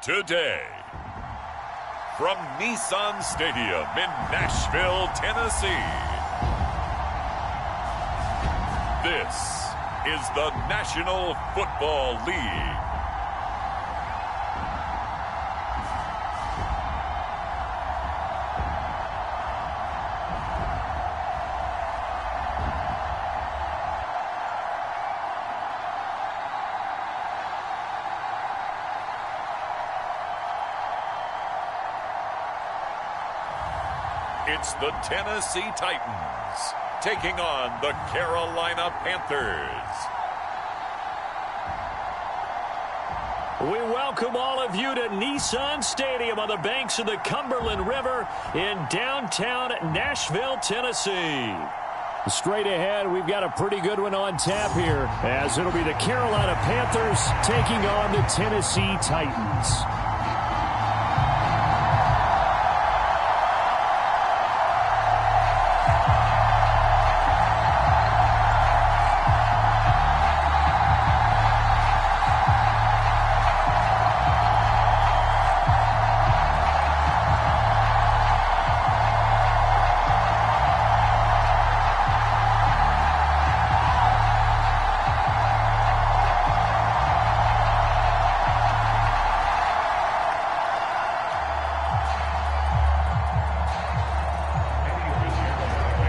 Today, from Nissan Stadium in Nashville, Tennessee, this is the National Football League. It's the Tennessee Titans taking on the Carolina Panthers. We welcome all of you to Nissan Stadium on the banks of the Cumberland River in downtown Nashville, Tennessee. Straight ahead, we've got a pretty good one on tap here, as it'll be the Carolina Panthers taking on the Tennessee Titans.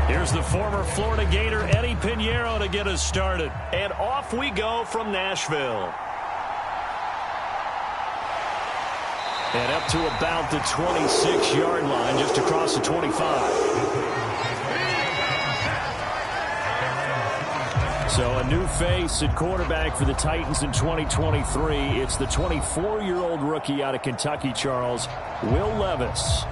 Here's the former Florida Gator Eddie Pinheiro to get us started. And off we go from Nashville. And up to about the 26-yard line, just across the 25. So a new face at quarterback for the Titans in 2023. It's the 24-year-old rookie out of Kentucky, Charles, Will Levis.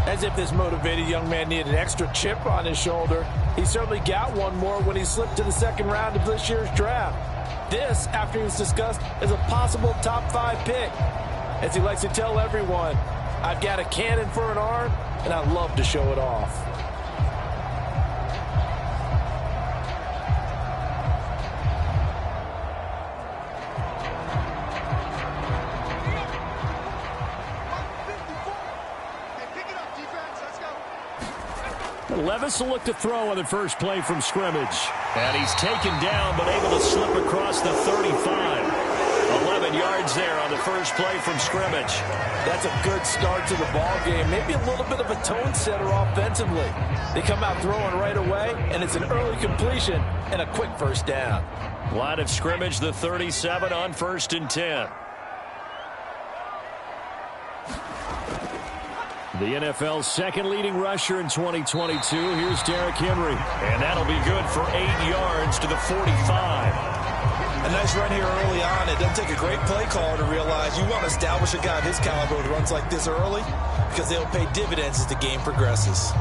As if this motivated young man needed an extra chip on his shoulder. He certainly got one more when he slipped to the second round of this year's draft. This, after he was discussed as a possible top 5 pick. As he likes to tell everyone, I've got a cannon for an arm, and I love to show it off. Levis will look to throw on the first play from scrimmage. And he's taken down, but able to slip across the 35. 11 yards there on the first play from scrimmage. That's a good start to the ball game. Maybe a little bit of a tone setter offensively. They come out throwing right away, and it's an early completion and a quick first down. Line of scrimmage, the 37 on 1st and 10. The NFL's second leading rusher in 2022. Here's Derrick Henry. And that'll be good for 8 yards to the 45. A nice run here early on. It doesn't take a great play caller to realize you want to establish a guy of his caliber with runs like this early, because they'll pay dividends as the game progresses.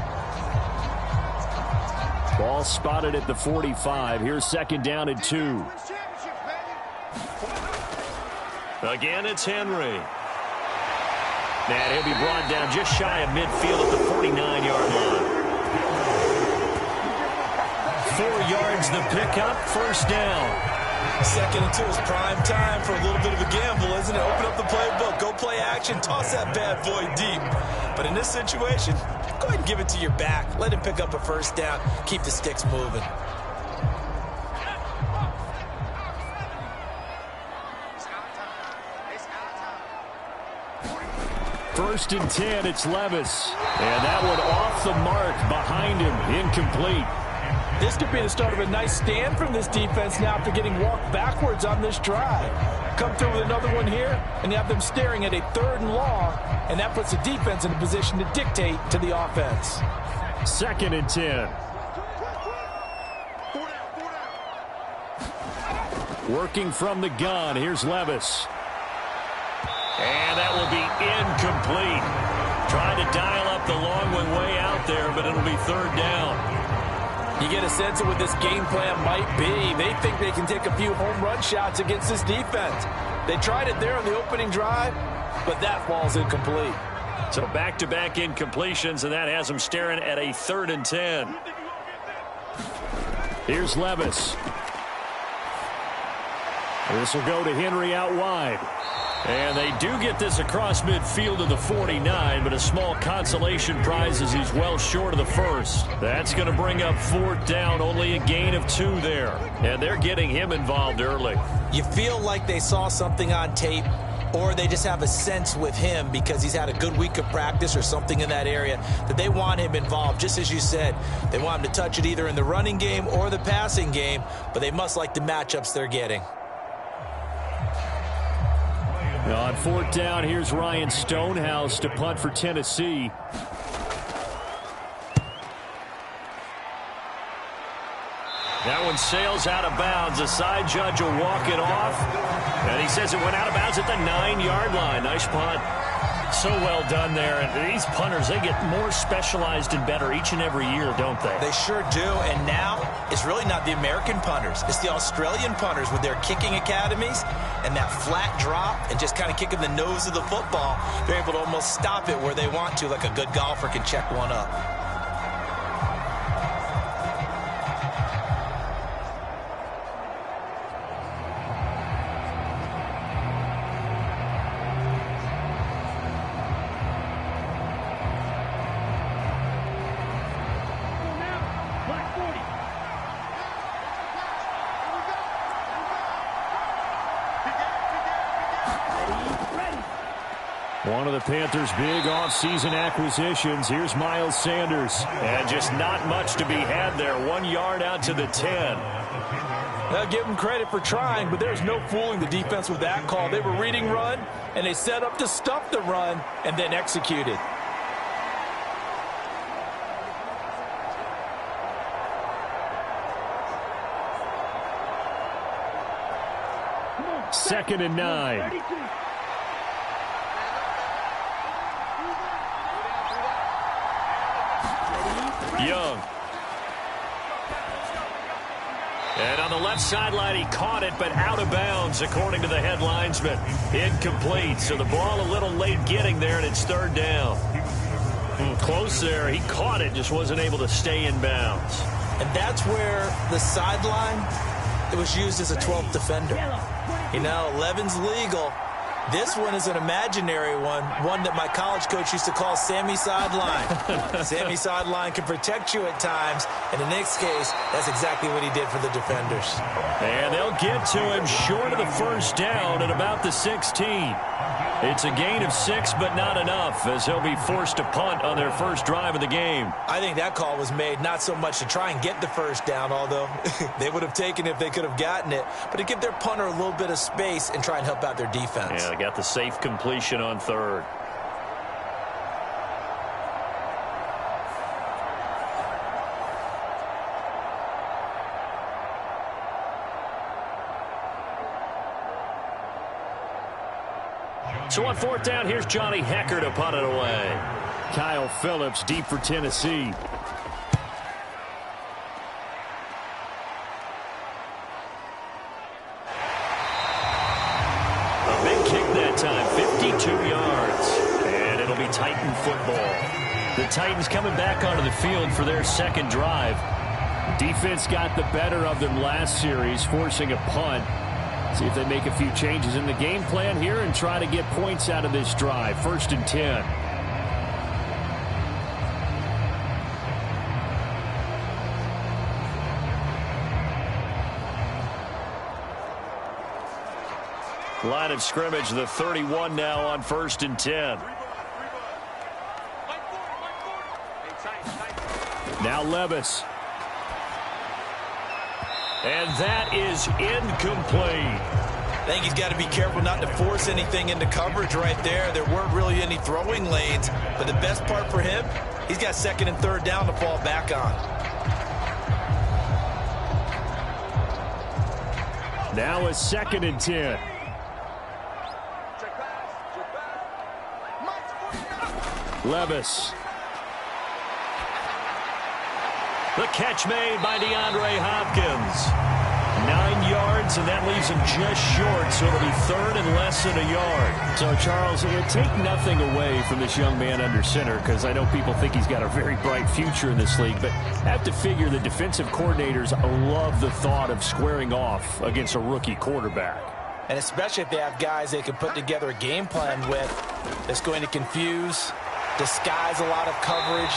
Ball spotted at the 45. Here's 2nd down and 2. Again, it's Henry. And he'll be brought down just shy of midfield at the 49-yard line. 4 yards the pickup, first down. 2nd and 2 is prime time for a little bit of a gamble, isn't it? Open up the playbook, go play action, toss that bad boy deep. But in this situation, go ahead and give it to your back. Let him pick up a first down. Keep the sticks moving. First and 10, it's Levis. And that one off the mark behind him, incomplete. This could be the start of a nice stand from this defense now after getting walked backwards on this drive. Come through with another one here, and you have them staring at a 3rd and long, and that puts the defense in a position to dictate to the offense. 2nd and 10. Working from the gun, here's Levis. And that will be incomplete. Trying to dial up the long one way out there, but it'll be 3rd down. You get a sense of what this game plan might be. They think they can take a few home run shots against this defense. They tried it there on the opening drive, but that ball's incomplete. So back-to-back incompletions, and that has them staring at a 3rd and 10. Here's Levis. This will go to Henry out wide. And they do get this across midfield to the 49, but a small consolation prize as he's well short of the first. That's going to bring up 4th down, only a gain of 2 there. And they're getting him involved early. You feel like they saw something on tape, or they just have a sense with him because he's had a good week of practice or something in that area that they want him involved. Just as you said, they want him to touch it either in the running game or the passing game, but they must like the matchups they're getting. On 4th down, here's Ryan Stonehouse to punt for Tennessee. That one sails out of bounds. The side judge will walk it off. And he says it went out of bounds at the 9-yard line. Nice punt. So well done there. And these punters, they get more specialized and better each and every year, don't they? They sure do. And now it's really not the American punters. It's the Australian punters with their kicking academies and that flat drop and just kind of kicking the nose of the football. They're able to almost stop it where they want to, like a good golfer can check one up. One of the Panthers' big offseason acquisitions. Here's Miles Sanders. And just not much to be had there. 1 yard out to the 10. They'll give them credit for trying, but there's no fooling the defense with that call. They were reading run, and they set up to stuff the run and then executed. Second and 9. Young. And on the left sideline, he caught it, but out of bounds, according to the head linesman. Incomplete, so the ball a little late getting there, and it's 3rd down. Close there. He caught it, just wasn't able to stay in bounds. And that's where the sideline, it was used as a 12th defender. You know, 11's legal. This one is an imaginary one that my college coach used to call Sammy Sideline. Sammy Sideline can protect you at times, and in this case, that's exactly what he did for the defenders. And they'll get to him short of the 1st down at about the 16. It's a gain of 6, but not enough, as he'll be forced to punt on their first drive of the game. I think that call was made not so much to try and get the 1st down, although they would have taken it if they could have gotten it, but to give their punter a little bit of space and try and help out their defense. Yeah, they got the safe completion on 3rd. So on 4th down, here's Johnny Hecker to punt it away. Kyle Phillips deep for Tennessee. A big kick that time, 52 yards. And it'll be Titan football. The Titans coming back onto the field for their 2nd drive. Defense got the better of them last series, forcing a punt. See if they make a few changes in the game plan here and try to get points out of this drive. 1st and 10. Line of scrimmage, the 31 now on 1st and 10. Now Levis. And that is incomplete. I think he's got to be careful not to force anything into coverage right there. There weren't really any throwing lanes, but the best part for him, he's got 2nd and 3rd down to fall back on. Now a 2nd and 10. Levis. The catch made by DeAndre Hopkins. 9 yards, and that leaves him just short, so it'll be 3rd and less than a yard. So, Charles, take nothing away from this young man under center, because I know people think he's got a very bright future in this league, but I have to figure the defensive coordinators love the thought of squaring off against a rookie quarterback. And especially if they have guys they can put together a game plan with that's going to confuse, disguise a lot of coverage,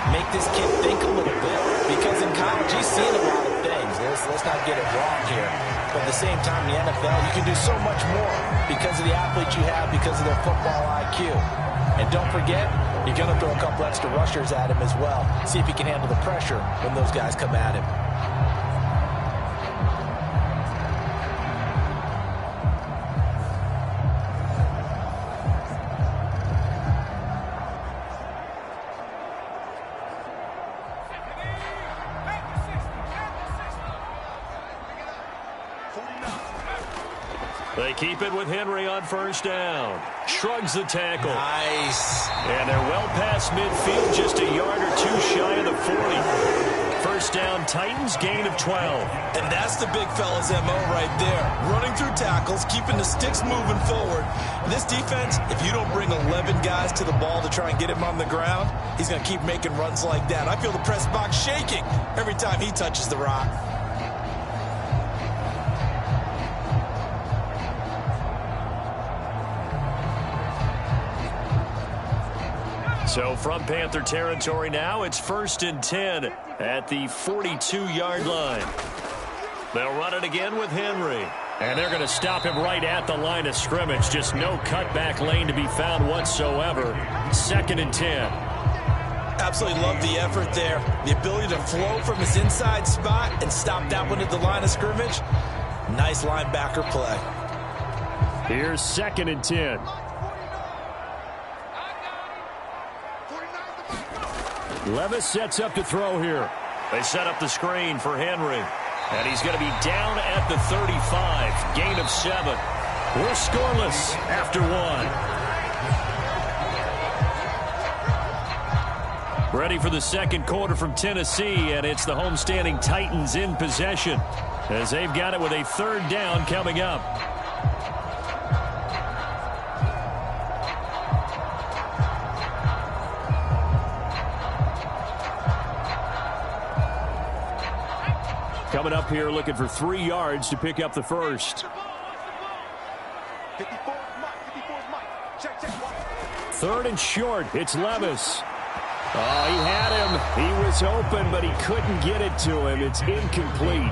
make this kid think a little bit. Because in college, he's seen a lot of things. Let's not get it wrong here. But at the same time, in the NFL, you can do so much more because of the athletes you have, because of their football IQ. And don't forget, you're going to throw a couple extra rushers at him as well. See if he can handle the pressure when those guys come at him. They keep it with Henry on first down. Shrugs the tackle. Nice. And they're well past midfield, just a yard or two shy of the 40. First down, Titans, gain of 12. And that's the big fella's MO right there. Running through tackles, keeping the sticks moving forward. This defense, if you don't bring 11 guys to the ball to try and get him on the ground, he's going to keep making runs like that. I feel the press box shaking every time he touches the rock. So from Panther territory now, it's 1st and 10 at the 42-yard line. They'll run it again with Henry. And they're going to stop him right at the line of scrimmage. Just no cutback lane to be found whatsoever. 2nd and 10. Absolutely love the effort there. The ability to flow from his inside spot and stop that one at the line of scrimmage. Nice linebacker play. Here's 2nd and 10. Levis sets up to throw here. They set up the screen for Henry. And he's going to be down at the 35. Gain of 7. We're scoreless after 1. Ready for the second quarter from Tennessee, and it's the homestanding Titans in possession as they've got it with a 3rd down coming up. Coming up here looking for 3 yards to pick up the first. 3rd and short. It's Levis. Oh, he had him. He was open, but he couldn't get it to him. It's incomplete.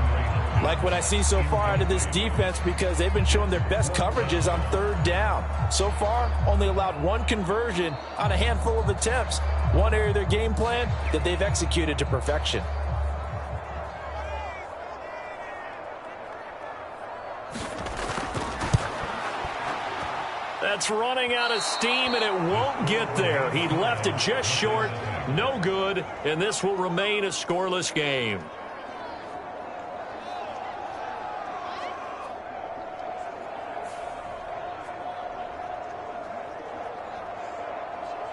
Like what I see so far out of this defense, because they've been showing their best coverages on 3rd down. So far, only allowed 1 conversion on a handful of attempts. One area of their game plan that they've executed to perfection. That's running out of steam, and it won't get there. He left it just short, no good, and this will remain a scoreless game.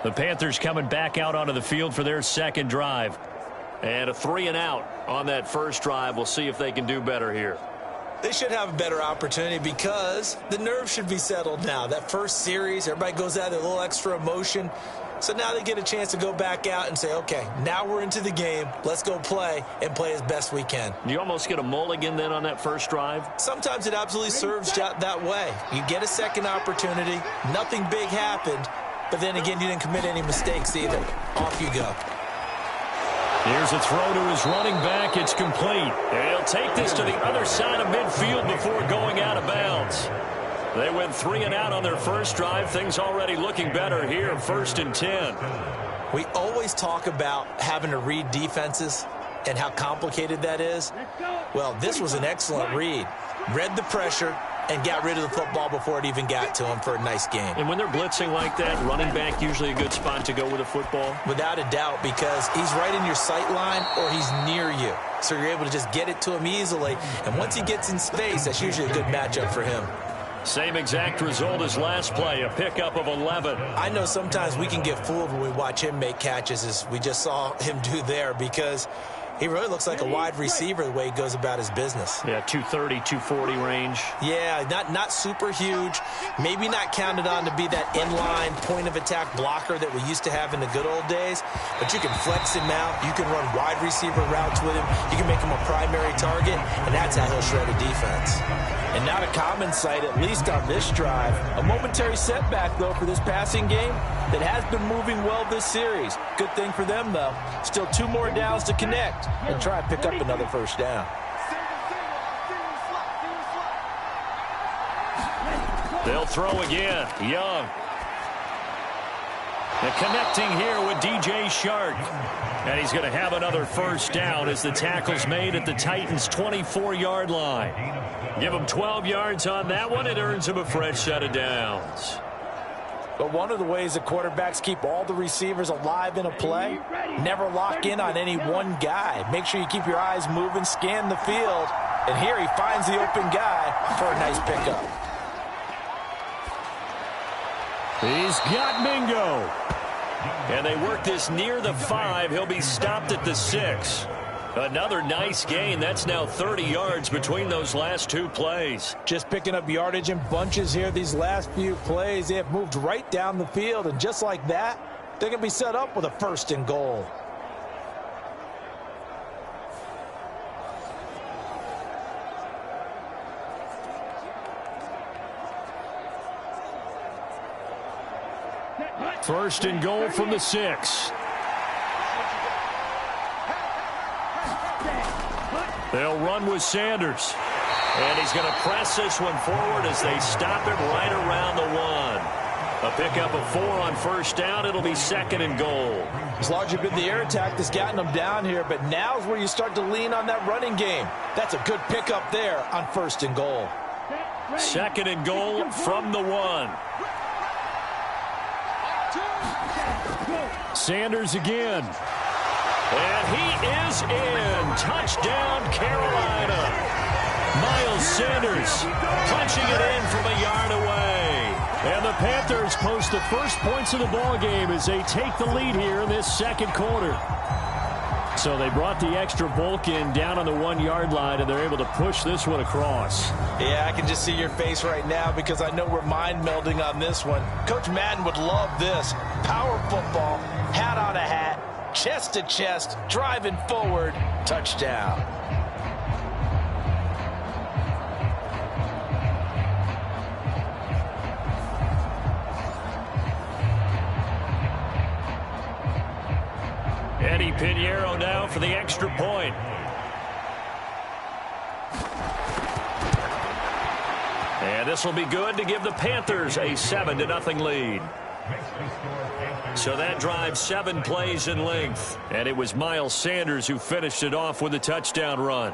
The Panthers coming back out onto the field for their second drive. And a 3 and out on that first drive. We'll see if they can do better here. They should have a better opportunity because the nerves should be settled now. That first series, everybody goes out with a little extra emotion. So now they get a chance to go back out and say, okay, now we're into the game. Let's go play and play as best we can. You almost get a mulligan then on that first drive? Sometimes it absolutely serves that way. You get a second opportunity. Nothing big happened. But then again, you didn't commit any mistakes either. Off you go. Here's a throw to his running back. It's complete. And he'll take this to the other side of midfield before going out of bounds. They went 3 and out on their first drive. Things already looking better here. 1st and 10. We always talk about having to read defenses and how complicated that is. Well, this was an excellent read. Read the pressure and got rid of the football before it even got to him for a nice game. And when they're blitzing like that, running back usually a good spot to go with a football? Without a doubt, because he's right in your sight line or he's near you. So you're able to just get it to him easily. And once he gets in space, that's usually a good matchup for him. Same exact result as last play, a pickup of 11. I know sometimes we can get fooled when we watch him make catches, as we just saw him do there, because He really looks like a wide receiver the way he goes about his business. Yeah, 230, 240 range. Yeah, not super huge. Maybe not counted on to be that inline point-of-attack blocker that we used to have in the good old days. But you can flex him out. You can run wide receiver routes with him. You can make him a primary target, and that's how he'll shred a defense. And not a common sight, at least on this drive. A momentary setback, though, for this passing game that has been moving well this series. Good thing for them, though. Still 2 more downs to connect and try and pick up another first down. They'll throw again. Young. And connecting here with DJ Shark. And he's going to have another first down as the tackle's made at the Titans' 24-yard line. Give him 12 yards on that one. It earns him a fresh set of downs. But one of the ways that quarterbacks keep all the receivers alive in a play, never lock in on any one guy. Make sure you keep your eyes moving, scan the field. And here he finds the open guy for a nice pickup. He's got Mingo. And they work this near the 5. He'll be stopped at the 6. Another nice gain. That's now 30 yards between those last 2 plays. Just picking up yardage in bunches here these last few plays. They have moved right down the field, and just like that, they're going to be set up with a 1st and goal. First and goal from the 6. They'll run with Sanders. And he's going to press this one forward as they stop it right around the 1. A pickup of 4 on first down. It'll be 2nd and goal. It's largely been the air attack that's gotten them down here, but now's where you start to lean on that running game. That's a good pickup there on 1st and goal. 2nd and goal from the 1. Sanders again. And he is in. Touchdown, Carolina. Miles Sanders punching it in from a yard away. And the Panthers post the first points of the ball game as they take the lead here in this 2nd quarter. So they brought the extra bulk in down on the 1-yard line, and they're able to push this one across. Yeah, I can just see your face right now because I know we're mind melding on this one. Coach Madden would love this. Power football, hat on a hat, chest to chest, driving forward, touchdown. Eddie Pinheiro now for the extra point. And this will be good to give the Panthers a 7-0 lead. So that drive 7 plays in length. And it was Miles Sanders who finished it off with a touchdown run.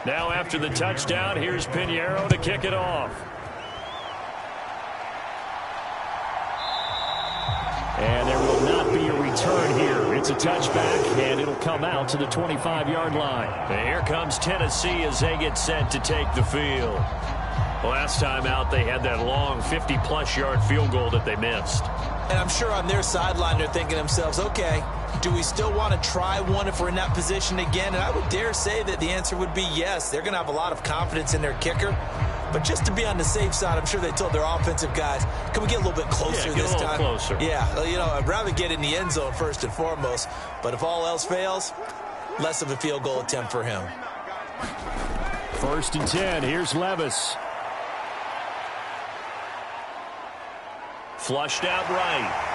Now after the touchdown, here's Pinheiro to kick it off. And there will not be a return here. It's a touchback, and it'll come out to the 25-yard line. And here comes Tennessee as they get set to take the field. Last time out, they had that long 50-plus yard field goal that they missed. And I'm sure on their sideline they're thinking to themselves, okay, do we still want to try one if we're in that position again? And I would dare say that the answer would be yes. They're going to have a lot of confidence in their kicker. But just to be on the safe side, I'm sure they told their offensive guys, can we get a little bit closer this time? Yeah, get a little closer. Yeah, you know, I'd rather get in the end zone first and foremost. But if all else fails, less of a field goal attempt for him. 1st and 10. Here's Levis. Flushed out right.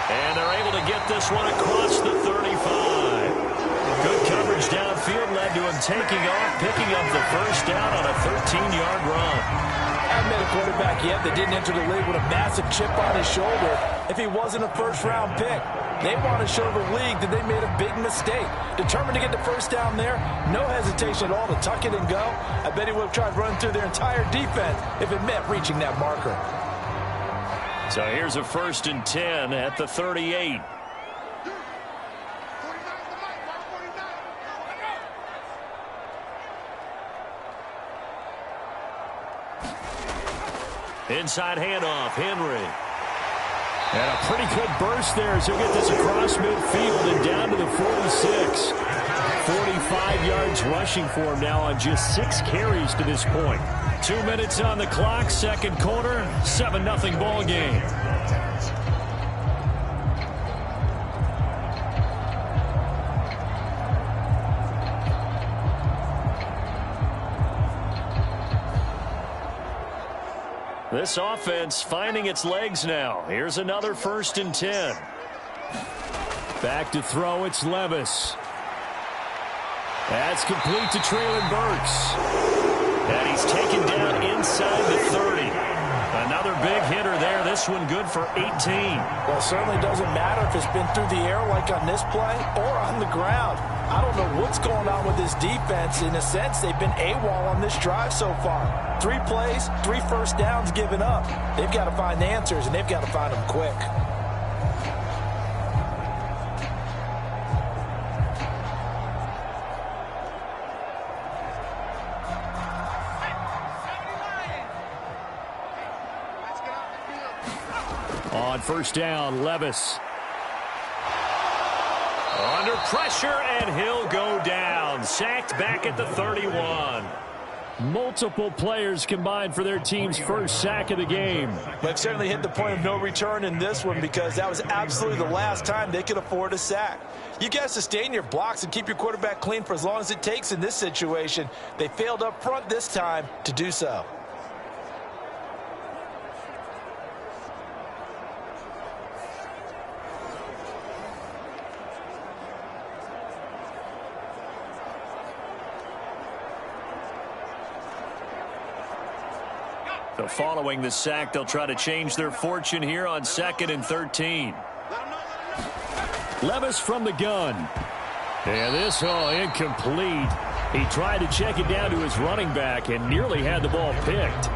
And they're able to get this one across the 35. Good coverage downfield led to him taking off, picking up the first down on a 13-yard run. haven't made a quarterback yet that didn't enter the league with a massive chip on his shoulder if he wasn't a first-round pick. They want to show the league that they made a big mistake. Determined to get the first down there, no hesitation at all to tuck it and go. I bet he would have tried running through their entire defense if it meant reaching that marker. So here's a 1st and 10 at the 38. Inside handoff, Henry. And a pretty good burst there as he'll get this across midfield and down to the 46. 45 yards rushing for him now on just 6 carries to this point. 2 minutes on the clock, second quarter, 7-0 ball game. This offense finding its legs now. Here's another 1st and 10. Back to throw, it's Levis. That's complete to Traylon Burks. And he's taken down inside the 30. Another big hitter there. This one good for 18. Well, it certainly doesn't matter if it's been through the air like on this play or on the ground. I don't know what's going on with this defense. In a sense, they've been AWOL on this drive so far. 3 plays, 3 first downs given up. They've got to find the answers, and they've got to find them quick. On 1st down, Levis. Under pressure, and he'll go down. Sacked back at the 31. Multiple players combined for their team's first sack of the game. They've certainly hit the point of no return in this one because that was absolutely the last time they could afford a sack. You got to sustain your blocks and keep your quarterback clean for as long as it takes in this situation. They failed up front this time to do so. So following the sack, they'll try to change their fortune here on 2nd and 13. Levis from the gun. And this all incomplete. He tried to check it down to his running back and nearly had the ball picked.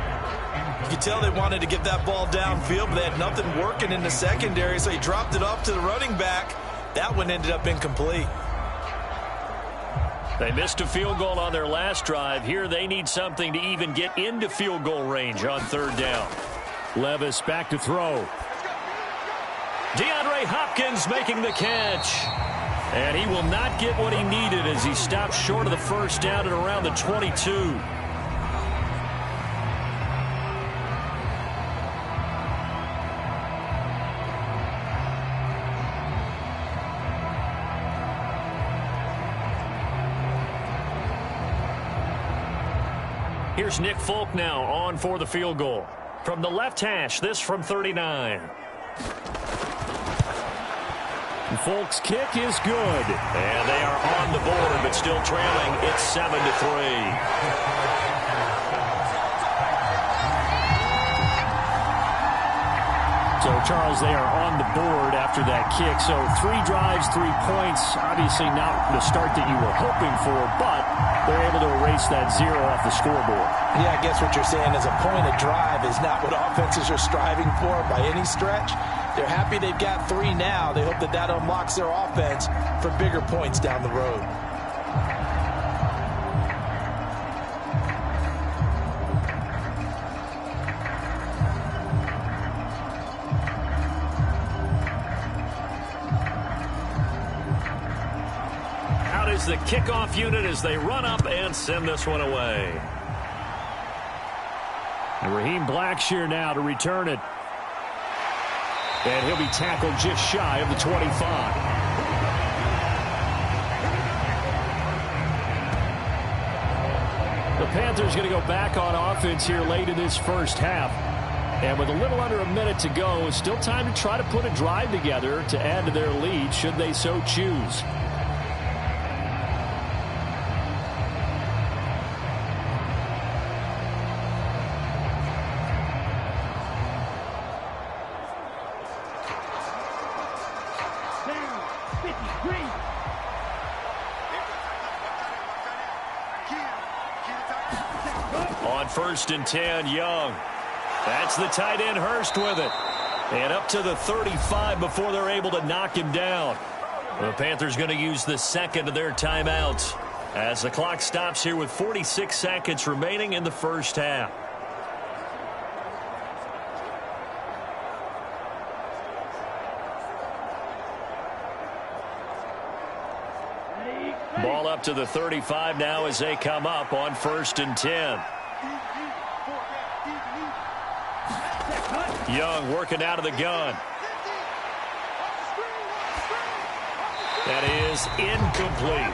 You could tell they wanted to get that ball downfield, but they had nothing working in the secondary, so he dropped it off to the running back. That one ended up incomplete. They missed a field goal on their last drive. Here they need something to even get into field goal range on 3rd down. Levis back to throw. DeAndre Hopkins making the catch. And he will not get what he needed as he stops short of the 1st down at around the 22. Here's Nick Folk now on for the field goal. From the left hash, this from 39. Folk's kick is good. And they are on the board, but still trailing. It's 7-3. So, Charles, they are on the board after that kick. So 3 drives, 3 points. Obviously not the start that you were hoping for, but they're able to erase that 0 off the scoreboard. Yeah, I guess what you're saying is a point of drive is not what offenses are striving for by any stretch. They're happy they've got 3 now. They hope that that unlocks their offense for bigger points down the road. The kickoff unit as they run up and send this one away. And Raheem Blackshear now to return it. And he'll be tackled just shy of the 25. The Panthers going to go back on offense here late in this first half. And with a little under a minute to go, still time to try to put a drive together to add to their lead should they so choose. first and 10, Young. That's the tight end, Hurst, with it. And up to the 35 before they're able to knock him down. The Panthers going to use the second of their timeouts as the clock stops here with 46 seconds remaining in the first half. Ball up to the 35 now as they come up on first and 10. Young working out of the gun. That is incomplete.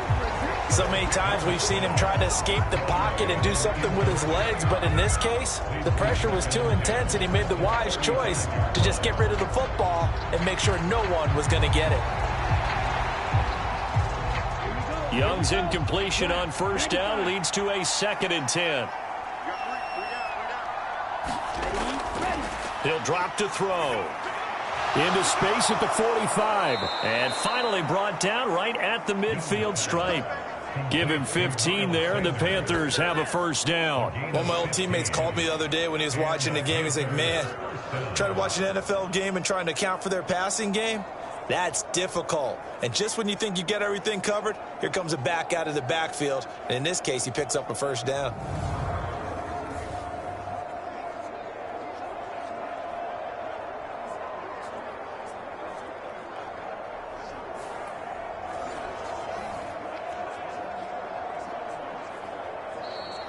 So many times we've seen him try to escape the pocket and do something with his legs, but in this case, the pressure was too intense and he made the wise choice to just get rid of the football and make sure no one was going to get it. Young's incompletion on first down leads to a second and 10. He'll drop to throw. Into space at the 45. And finally brought down right at the midfield stripe. Give him 15 there, and the Panthers have a first down. One of my old teammates called me the other day when he was watching the game. He's like, man, trying to watch an NFL game and trying to account for their passing game? That's difficult. And just when you think you get everything covered, here comes a back out of the backfield. And in this case, he picks up a first down.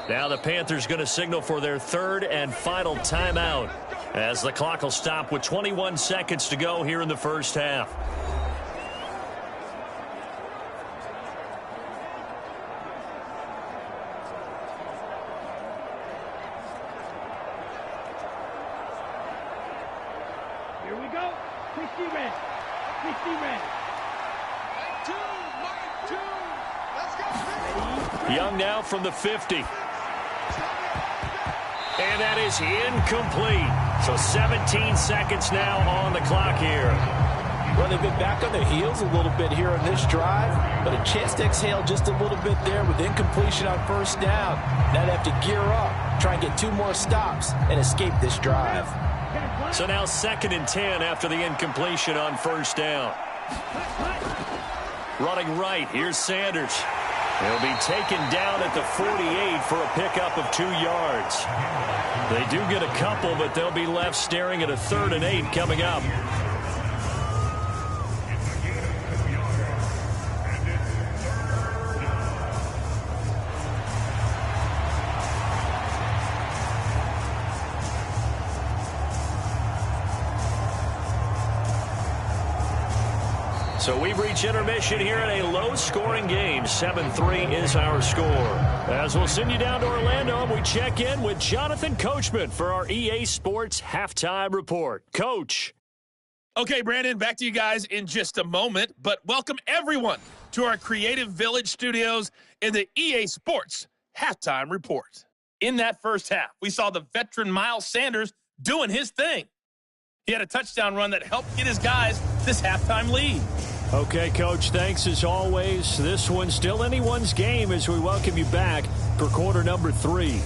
Now the Panthers going to signal for their third and final timeout as the clock will stop with 21 seconds to go here in the first half. Here we go. Christy red. Christy red. Let's go. Young now from the 50. And that is incomplete. So 17 seconds now on the clock here. Well, they've been back on their heels a little bit here on this drive, but a chance to exhale just a little bit there with incompletion on first down. Now they have to gear up, try and get 2 more stops, and escape this drive. So now second and 10 after the incompletion on first down. Running right, here's Sanders. He'll be taken down at the 48 for a pickup of 2 yards. They do get a couple, but they'll be left staring at a 3rd and 8 coming up. So we've reached intermission here in a low-scoring game. 7-3 is our score. As we'll send you down to Orlando, we check in with Jonathan Coachman for our EA Sports Halftime Report. Coach. Okay, Brandon, back to you guys in just a moment. But welcome everyone to our Creative Village studios in the EA Sports Halftime Report. In that first half, we saw the veteran Miles Sanders doing his thing. He had a touchdown run that helped get his guys this halftime lead. Okay, Coach, thanks as always. This one's still anyone's game as we welcome you back for quarter number 3.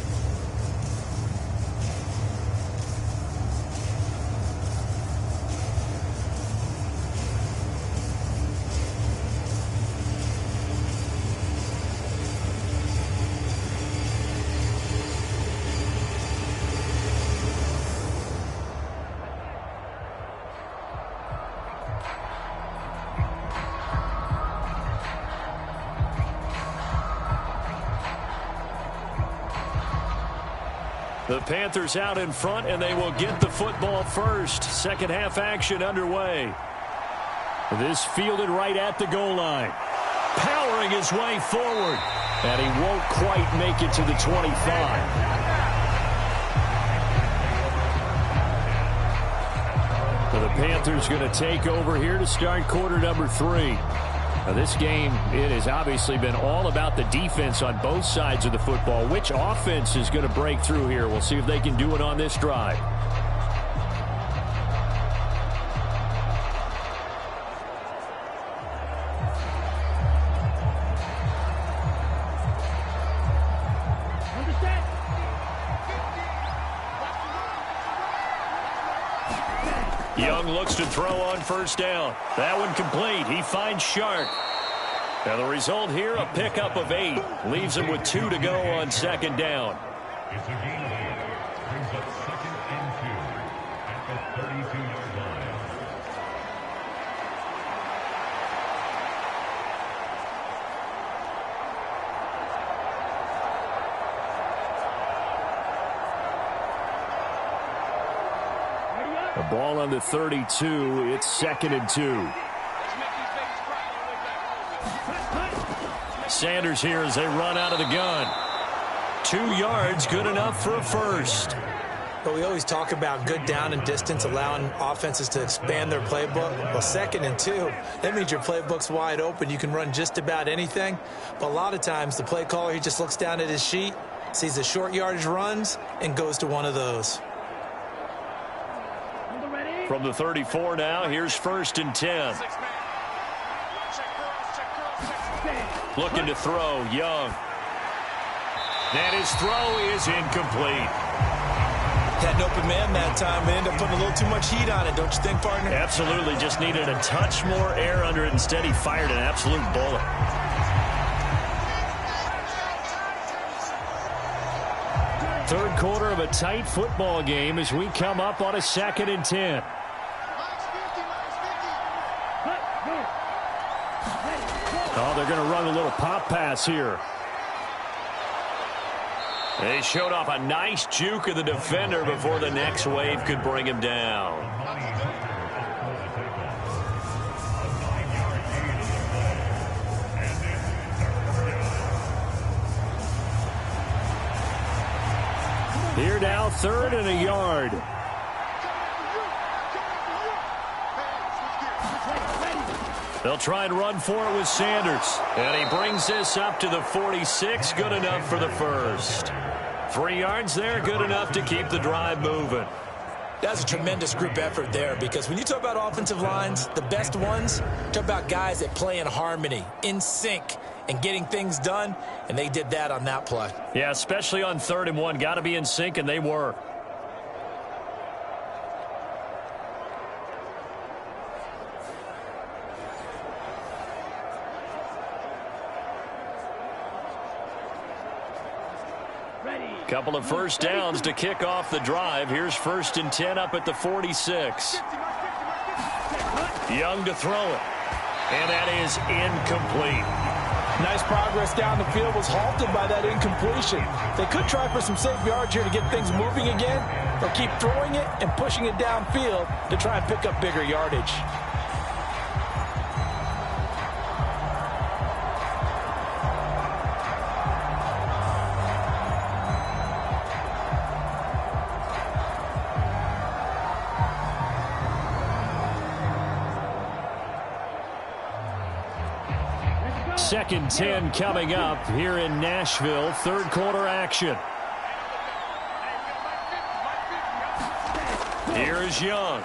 The Panthers out in front, and they will get the football first. Second half action underway. This fielded right at the goal line. Powering his way forward. And he won't quite make it to the 25. The Panthers going to take over here to start quarter number 3. Now this game, it has obviously been all about the defense on both sides of the football. Which offense is going to break through here? We'll see if they can do it on this drive. Young looks to throw on first down. That one complete. He finds Shark. Now the result here, a pickup of 8. Leaves him with 2 to go on second down. It's a game lead. Brings up 2nd and 2 at the 32-yard line. The ball on the 32. It's 2nd and 2. Sanders here as they run out of the gun. 2 yards, good enough for a first. But we always talk about good down and distance, allowing offenses to expand their playbook. Well, 2nd and 2, that means your playbook's wide open. You can run just about anything. But a lot of times, the play caller, he just looks down at his sheet, sees the short yardage runs, and goes to one of those. From the 34 now, here's 1st and 10. Looking to throw, Young. And his throw is incomplete. Had an open man that time and ended up putting a little too much heat on it, don't you think, partner? Absolutely, just needed a touch more air under it. Instead, he fired an absolute bullet. Third quarter of a tight football game as we come up on a 2nd and 10. Oh, they're going to run a little pop pass here. They showed off a nice juke of the defender before the next wave could bring him down. Here now, 3rd and a yard. They'll try and run for it with Sanders. And he brings this up to the 46. Good enough for the first. 3 yards there, good enough to keep the drive moving. That's a tremendous group effort there, because when you talk about offensive lines, the best ones, talk about guys that play in harmony, in sync, and getting things done, and they did that on that play. Yeah, especially on 3rd and 1. Got to be in sync, and they were. Couple of first downs to kick off the drive. Here's 1st and 10 up at the 46. Young to throw it. And that is incomplete. Nice progress down the field, was halted by that incompletion. They could try for some safe yards here to get things moving again, or keep throwing it and pushing it downfield to try and pick up bigger yardage. Second 10 coming up here in Nashville. Third quarter action. Here is Young.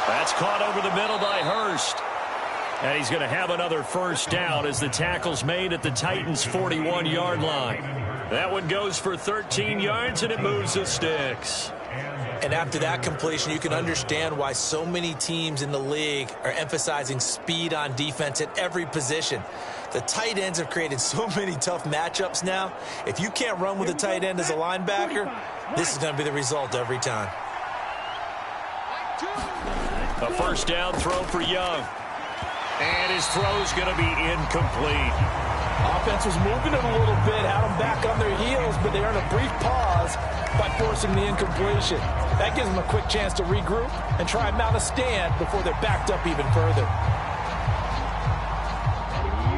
That's caught over the middle by Hurst. And he's going to have another first down as the tackle's made at the Titans' 41-yard line. That one goes for 13 yards, and it moves the sticks. And after that completion, you can understand why so many teams in the league are emphasizing speed on defense at every position. The tight ends have created so many tough matchups now. If you can't run with a tight end as a linebacker, this is going to be the result every time. A first down throw for Young. And his throw's going to be incomplete. Offense was moving it a little bit, had them back on their heels, but they earned a brief pause by forcing the incompletion. That gives them a quick chance to regroup and try and mount a stand before they're backed up even further.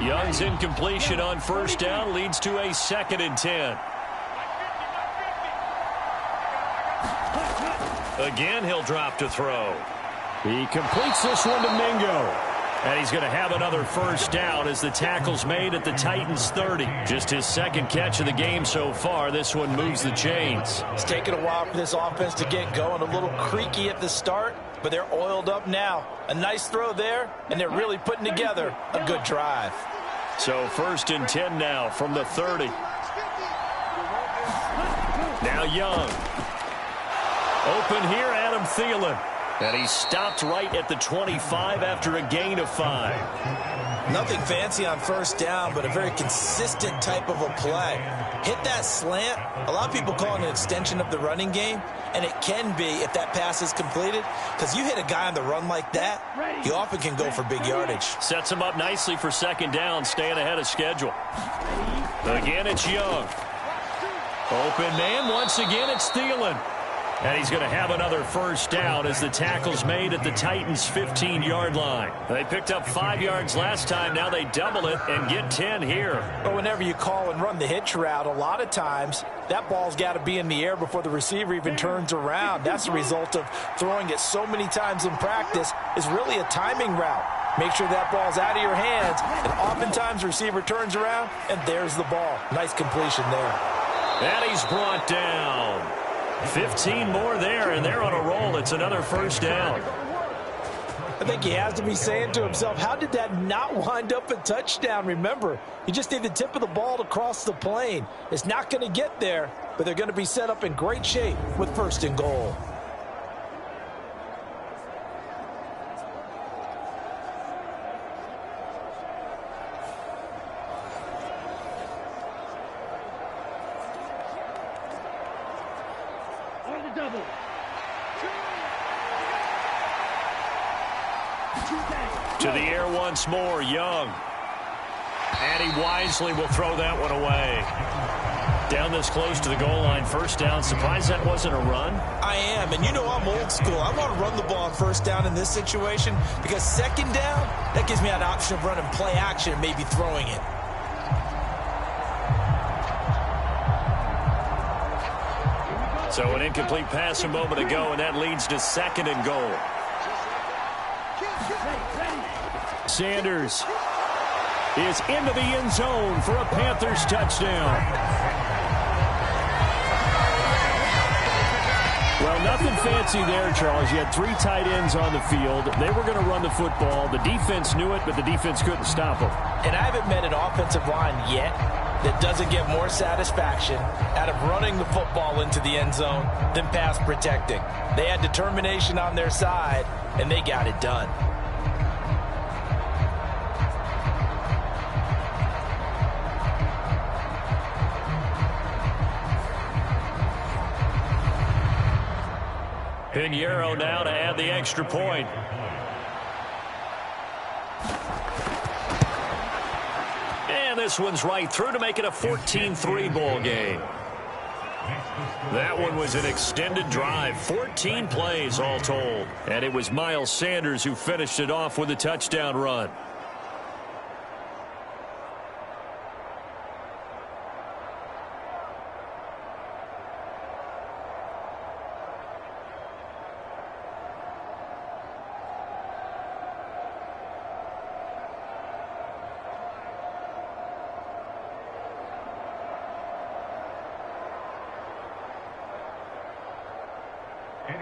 Young's incompletion on first down leads to a 2nd and 10. Again, he'll drop to throw. He completes this one to Mingo. And he's going to have another first down as the tackle's made at the Titans' 30. Just his second catch of the game so far. This one moves the chains. It's taken a while for this offense to get going. A little creaky at the start, but they're oiled up now. A nice throw there, and they're really putting together a good drive. So 1st and 10 now from the 30. Now Young. Open here, Adam Thielen. And he stopped right at the 25 after a gain of 5. Nothing fancy on first down, but a very consistent type of a play. Hit that slant. A lot of people call it an extension of the running game, and it can be if that pass is completed, because you hit a guy on the run like that, he often can go for big yardage. Sets him up nicely for second down, staying ahead of schedule. Again, it's Young. Open man, once again, it's Thielen. And he's going to have another first down as the tackle's made at the Titans' 15-yard line. They picked up 5 yards last time. Now they double it and get 10 here. But whenever you call and run the hitch route, a lot of times that ball's got to be in the air before the receiver even turns around. That's the result of throwing it so many times in practice is really a timing route. Make sure that ball's out of your hands, and oftentimes the receiver turns around, and there's the ball. Nice completion there. And he's brought down. 15 more there, and they're on a roll. It's another first down. I think he has to be saying to himself, how did that not wind up a touchdown? Remember, you just need the tip of the ball to cross the plane. It's not going to get there, but they're going to be set up in great shape with first and goal. To the air once more, Young. And he wisely will throw that one away. Down this close to the goal line, first down. Surprised that wasn't a run? I am, and you know I'm old school. I want to run the ball on first down in this situation because second down, that gives me an option of running play action and maybe throwing it. So an incomplete pass a moment ago, and that leads to second and goal. Sanders is into the end zone for a Panthers touchdown. Well, nothing fancy there, Charles. You had 3 tight ends on the field. They were going to run the football. The defense knew it, but the defense couldn't stop them. And I haven't met an offensive line yet that doesn't get more satisfaction out of running the football into the end zone than pass protecting. They had determination on their side, and they got it done. Pinheiro now to add the extra point. And this one's right through to make it a 14-3 ball game. That one was an extended drive, 14 plays all told. And it was Miles Sanders who finished it off with a touchdown run.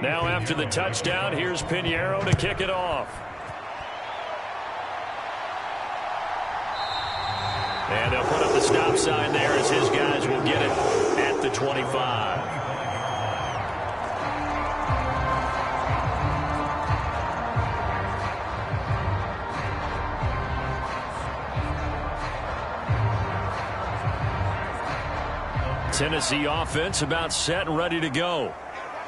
Now after the touchdown, here's Pinheiro to kick it off. And they'll put up the stop sign there as his guys will get it at the 25. Tennessee offense about set and ready to go.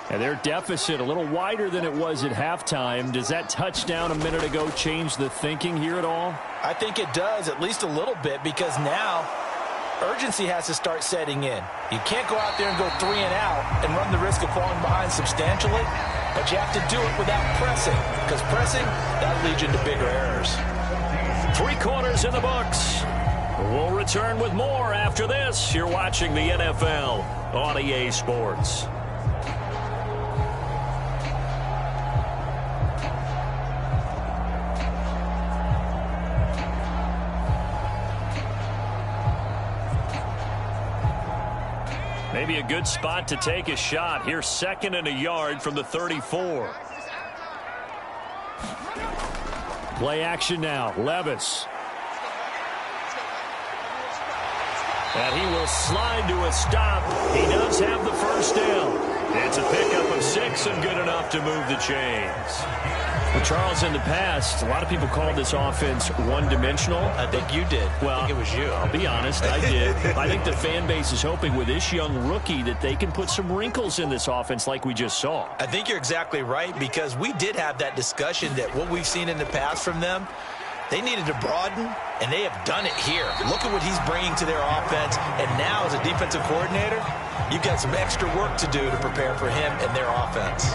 And their deficit a little wider than it was at halftime. Does that touchdown a minute ago change the thinking here at all? I think it does, at least a little bit, because now urgency has to start setting in. You can't go out there and go 3 and out and run the risk of falling behind substantially, but you have to do it without pressing, because pressing, that leads you into bigger errors. 3 quarters in the books. We'll return with more after this. You're watching the NFL on EA Sports. Maybe a good spot to take a shot. Here's 2nd and a yard from the 34. Play action now. Levis. And he will slide to a stop. He does have the first down. It's a pickup of 6 6 and good enough to move the chains. Well, Charles, in the past, a lot of people called this offense one-dimensional. I think you did. Well, I think it was you. I'll be honest, I did. I think the fan base is hoping with this young rookie that they can put some wrinkles in this offense like we just saw. I think you're exactly right, because we did have that discussion that what we've seen in the past from them, they needed to broaden, and they have done it here. Look at what he's bringing to their offense, and now as a defensive coordinator, you've got some extra work to do to prepare for him and their offense.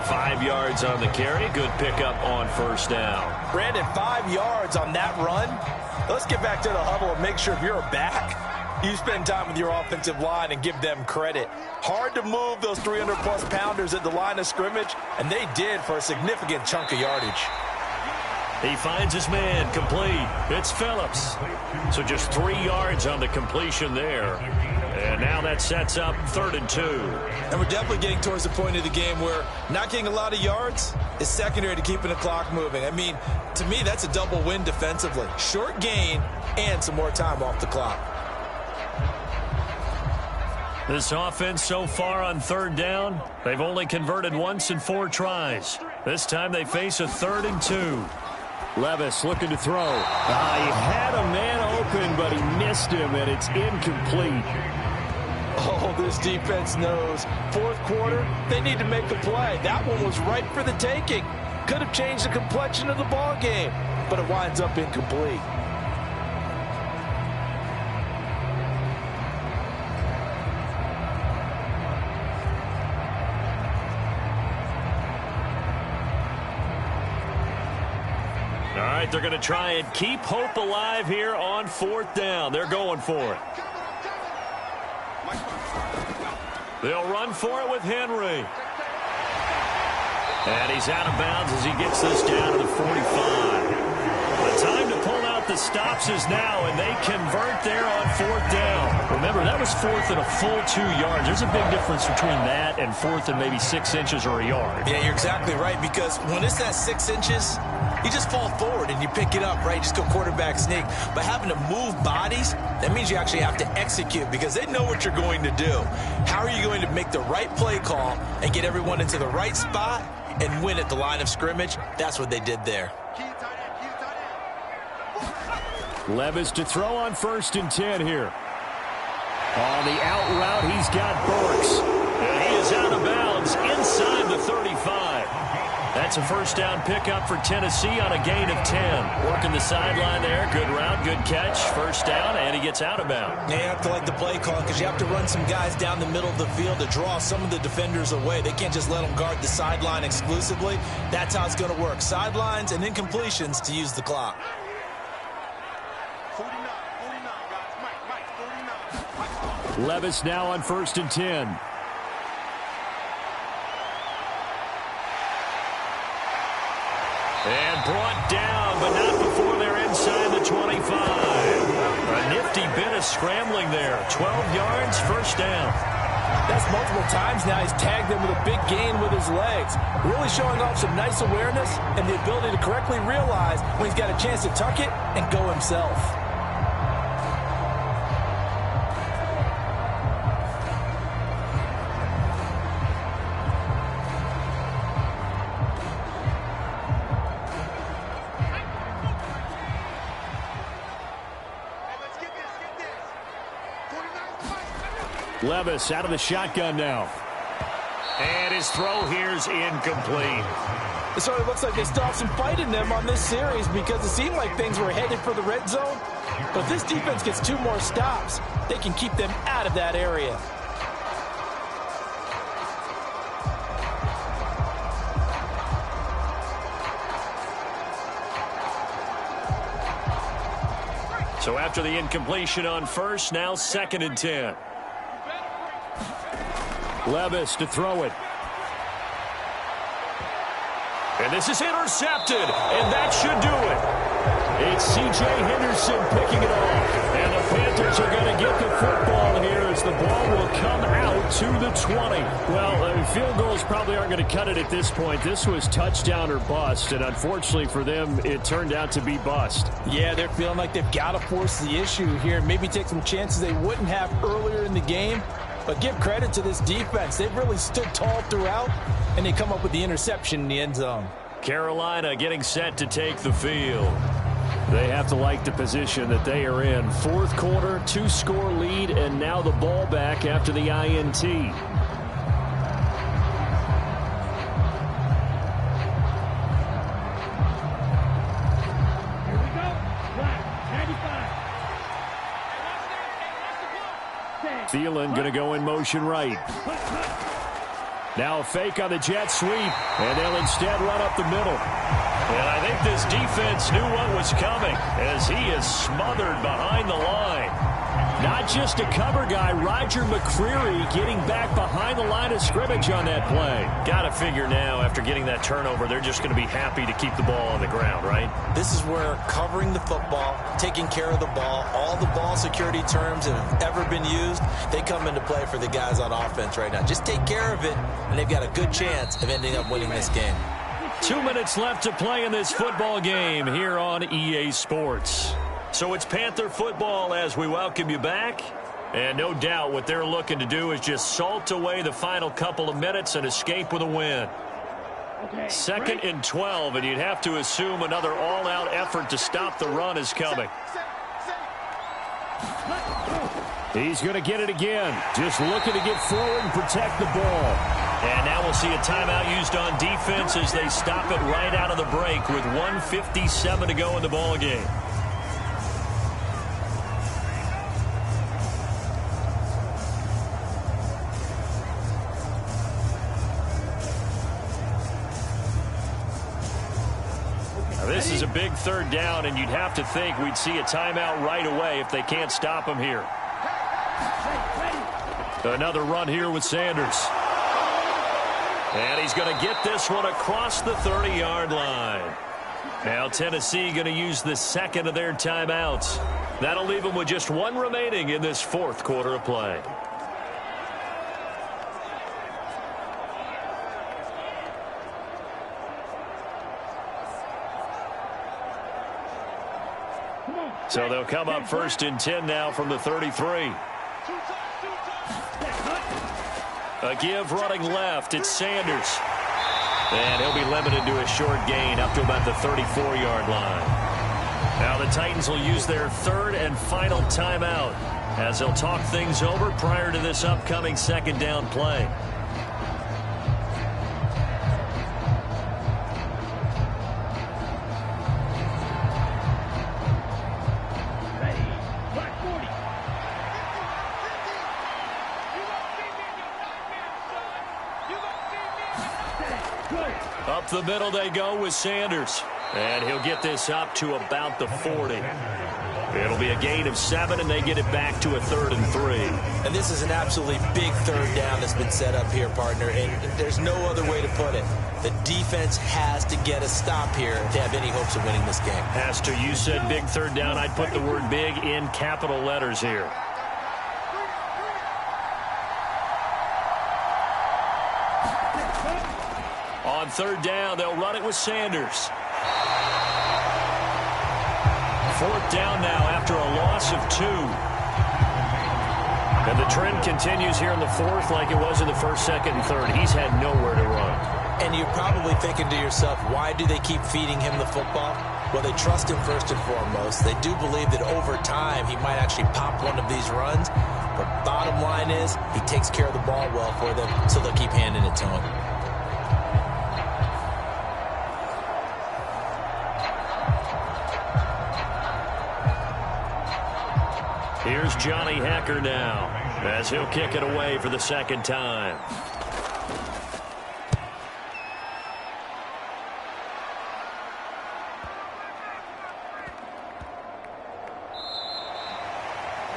5 yards on the carry. Good pickup on first down. Brandon, 5 yards on that run. Let's get back to the huddle and make sure if you're back, you spend time with your offensive line and give them credit. Hard to move those 300-plus pounders at the line of scrimmage, and they did for a significant chunk of yardage. He finds his man, complete. It's Phillips. So just 3 yards on the completion there. And now that sets up 3rd and 2. And we're definitely getting towards the point of the game where not getting a lot of yards is secondary to keeping the clock moving. I mean, to me, that's a double win defensively. Short gain and some more time off the clock. This offense so far on 3rd down, they've only converted once in 4 tries. This time they face a 3rd and 2. Levis looking to throw. He had a man open, but he missed him, and it's incomplete. Oh, this defense knows. 4th quarter, they need to make a play. That one was ripe for the taking. Could have changed the complexion of the ball game, but it winds up incomplete. All right, they're going to try and keep hope alive here on 4th down. They're going for it. They'll run for it with Henry. And he's out of bounds as he gets this down to the 45. The time to pull out the stops is now, and they convert there on 4th down. Remember, that was 4th and a full 2 yards. There's a big difference between that and 4th and maybe 6 inches or a yard. Yeah, you're exactly right, because when it's that 6 inches, you just fall forward and you pick it up, right? Just go quarterback sneak. But having to move bodies, that means you actually have to execute, because they know what you're going to do. How are you going to make the right play call and get everyone into the right spot and win at the line of scrimmage? That's what they did there. Levis to throw on 1st and 10 here. On the out route, he's got Burks. And he is out of bounds inside the 35. That's a 1st down pickup for Tennessee on a gain of 10. Working the sideline there. Good route, good catch. 1st down, and he gets out of bounds. You have to like the play call, because you have to run some guys down the middle of the field to draw some of the defenders away. They can't just let them guard the sideline exclusively. That's how it's going to work. Sidelines and incompletions to use the clock. 49, guys. Mike, 49. Levis now on 1st and 10. And brought down, but not before they're inside the 25. A nifty bit of scrambling there. 12 yards, 1st down. That's multiple times now. He's tagged them with a big gain with his legs. Really showing off some nice awareness and the ability to correctly realize when he's got a chance to tuck it and go himself. Levis out of the shotgun now. And his throw here's incomplete. It sort of looks like they still have some fight in them on this series, because it seemed like things were headed for the red zone. But if this defense gets 2 more stops, they can keep them out of that area. So after the incompletion on 1st, now 2nd and 10. Levis to throw it. And this is intercepted, and that should do it. It's C.J. Henderson picking it off. And the Panthers are going to get the football here as the ball will come out to the 20. Well, field goals probably aren't going to cut it at this point. This was touchdown or bust, and unfortunately for them, it turned out to be bust. Yeah, they're feeling like they've got to force the issue here and maybe take some chances they wouldn't have earlier in the game. But give credit to this defense. They've really stood tall throughout, and they come up with the interception in the end zone. Carolina getting set to take the field. They have to like the position that they are in. Fourth quarter, 2-score lead, and now the ball back after the INT. Thielen going to go in motion right. Now a fake on the jet sweep, and they'll instead run up the middle. And I think this defense knew what was coming as he is smothered behind the line. Not just a cover guy, Roger McCreary getting back behind the line of scrimmage on that play. Got to figure now, after getting that turnover, they're just going to be happy to keep the ball on the ground, right? This is where covering the football, taking care of the ball, all the ball security terms that have ever been used, they come into play for the guys on offense right now. Just take care of it, and they've got a good chance of ending up winning this game. 2 minutes left to play in this football game here on EA Sports. So it's Panther football as we welcome you back. And no doubt what they're looking to do is just salt away the final couple of minutes and escape with a win. 2nd and 12, and you'd have to assume another all-out effort to stop the run is coming. He's going to get it again. Just looking to get forward and protect the ball. And now we'll see a timeout used on defense as they stop it right out of the break with 1:57 to go in the ball game. Now this is a big 3rd down, and you'd have to think we'd see a timeout right away if they can't stop him here. Another run here with Sanders. And he's going to get this one across the 30-yard line. Now Tennessee going to use the 2nd of their timeouts. That'll leave them with just 1 remaining in this 4th quarter of play. So they'll come up 1st and 10 now from the 33. A give running left. It's Sanders. And he'll be limited to a short gain up to about the 34-yard line. Now the Titans will use their 3rd and final timeout as they'll talk things over prior to this upcoming 2nd down play. Up the middle they go with Sanders. And he'll get this up to about the 40. It'll be a gain of 7, and they get it back to a 3rd and 3. And this is an absolutely big 3rd down that's been set up here, partner. And there's no other way to put it. The defense has to get a stop here to have any hopes of winning this game. Has to. You said big 3rd down. I'd put the word big in capital letters here. On 3rd down, they'll run it with Sanders. 4th down now after a loss of 2. And the trend continues here in the 4th like it was in the 1st, 2nd, and 3rd. He's had nowhere to run. And you're probably thinking to yourself, why do they keep feeding him the football? Well, they trust him first and foremost. They do believe that over time he might actually pop one of these runs. But bottom line is he takes care of the ball well for them, so they'll keep handing it to him. Here's Johnny Hacker now as he'll kick it away for the 2nd time.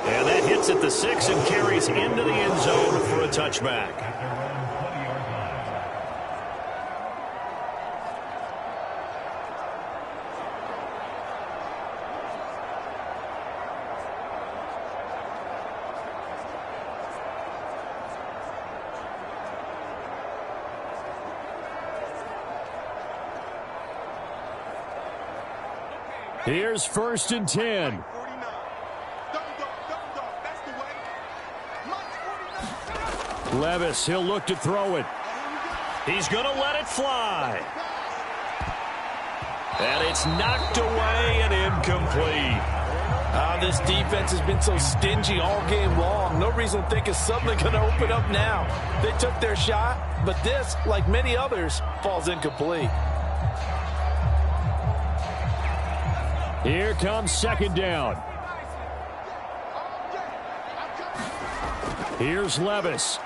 And that hits at the 6 and carries into the end zone for a touchback. Here's 1st and 10. Levis, he'll look to throw it. He's going to let it fly. And it's knocked away and incomplete. This defense has been so stingy all game long. No reason to think it's suddenly going to open up now. They took their shot, but this, like many others, falls incomplete. Here comes second down. Here's Levis.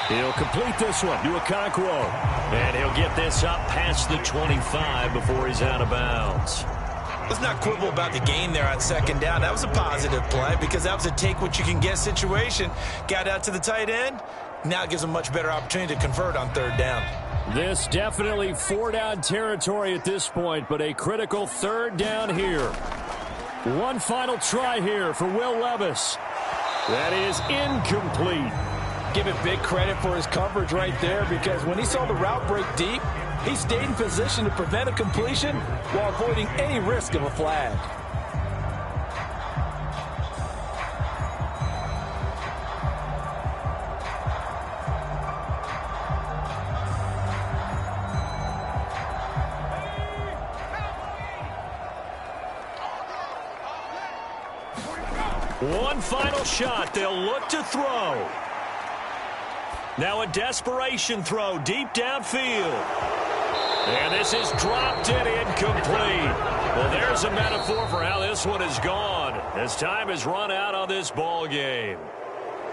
He'll complete this one to Okonkwo. And he'll get this up past the 25 before he's out of bounds. Let's not quibble about the gain there on second down. That was a positive play because that was a take-what-you-can-get situation. Got out to the tight end. Now it gives him a much better opportunity to convert on third down. This definitely four-down territory at this point, but a critical third down here. One final try here for Will Levis. That is incomplete. Give it big credit for his coverage right there, because when he saw the route break deep, he stayed in position to prevent a completion while avoiding any risk of a flag. One final shot. They'll look to throw. Now a desperation throw deep downfield. And this is dropped and incomplete. Well, there's a metaphor for how this one is gone, as time has run out on this ball game.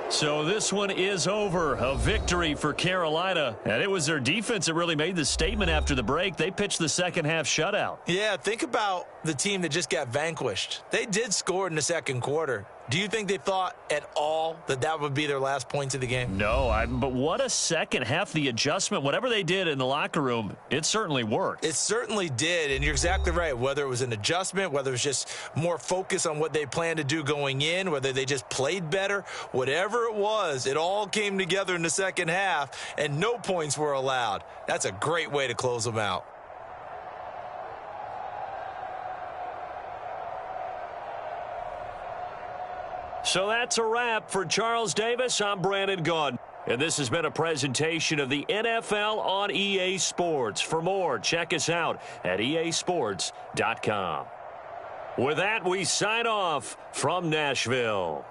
So this one is over. A victory for Carolina. And it was their defense that really made the statement after the break. They pitched the second half shutout. Yeah, think about the team that just got vanquished. They did score in the second quarter. Do you think they thought at all that that would be their last points of the game? No, but what a second half. The adjustment, whatever they did in the locker room, it certainly worked. It certainly did, and you're exactly right. Whether it was an adjustment, whether it was just more focus on what they planned to do going in, whether they just played better, whatever it was, it all came together in the second half, and no points were allowed. That's a great way to close them out. So that's a wrap for Charles Davis. I'm Brandon Gaudin. And this has been a presentation of the NFL on EA Sports. For more, check us out at easports.com. With that, we sign off from Nashville.